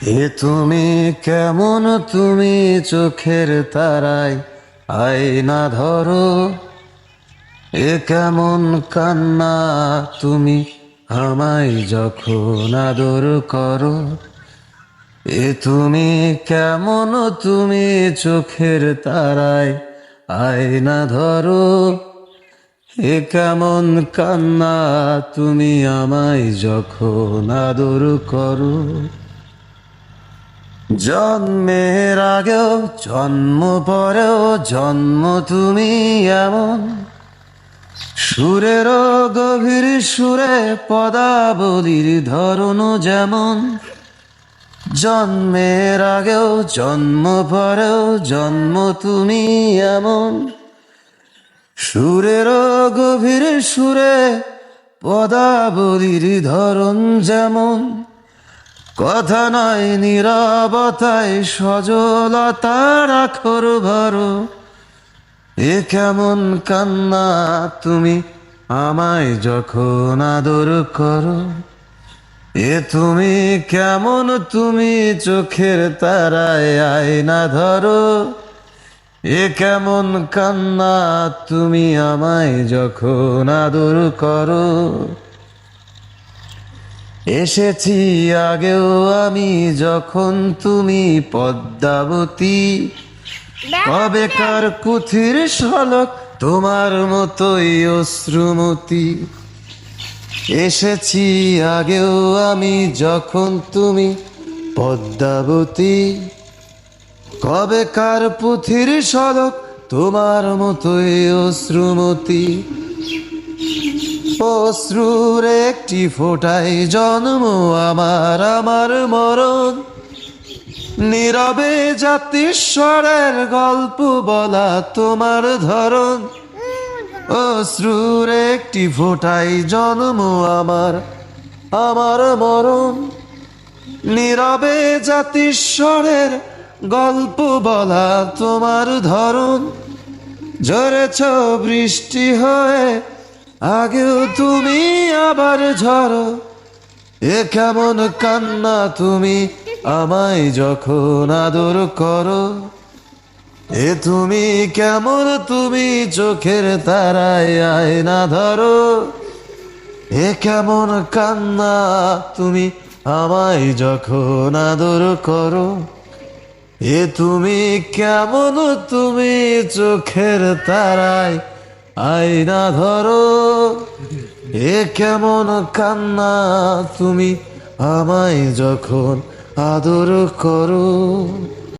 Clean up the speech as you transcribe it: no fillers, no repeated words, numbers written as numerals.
এ তুমি কেমন, তুমি চোখের তারায় আয়না ধরো। এ কেমন কান্না, তুমি আমায় যখন আদর করো। এ তুমি কেমন, তুমি চোখের তারায় আয়না ধরো। এ কেমন কান্না, তুমি আমায় যখন আদর করো। জন্মের আগেও জন্ম পরেও জন্ম তুমি এমন, সুরেরও গভীর সুরে পদাবলীর ধরন যেমন। জন্মের আগেও জন্ম পরেও জন্ম তুমি এমন, সুরেরও গভীর সুরে পদাবলীর ধরন যেমন। কথা নয় নীরবতায় সজলতার আখর ভরো। এ কেমন কান্না, তুমি আমায় যখন আদর করো। এ তুমি কেমন, তুমি চোখের তারায় আয়না ধরো। এ কেমন কান্না, তুমি আমায় যখন আদর করো। এসেছি আগেও আমি যখন তুমি পদ্মাবতী, কবেকার কুথির শলক তোমার মতোই অশ্রুমতি। এসেছি আগেও আমি যখন তুমি পদ্মাবতী, কবেকার পুথির শলক তোমার মতোই অশ্রুমতি। অশ্রুর একটি ফোঁটায় জন্ম আমার, আমার মরণ। নীরবে জাতিস্বরের গল্প বলা তোমার ধরন। অশ্রুর একটি ফোঁটায় জন্ম আমার, আমার মরণ। নীরবে জাতিস্বরের গল্প বলা তোমার ধরন। ঝরেছ বৃষ্টি হয়ে, আগেও তুমি আবার ঝরো। এ কেমন কান্না, তুমি আমায় যখন আদর করো। এ তুমি কেমন, তুমি চোখের তারায় আয়না ধরো। এ কেমন কান্না, তুমি আমায় যখন আদর করো। এ তুমি কেমন, তুমি চোখের তারায় আয়না ধরো। এ কেমন কান্না, তুমি আমায় যখন আদর করো।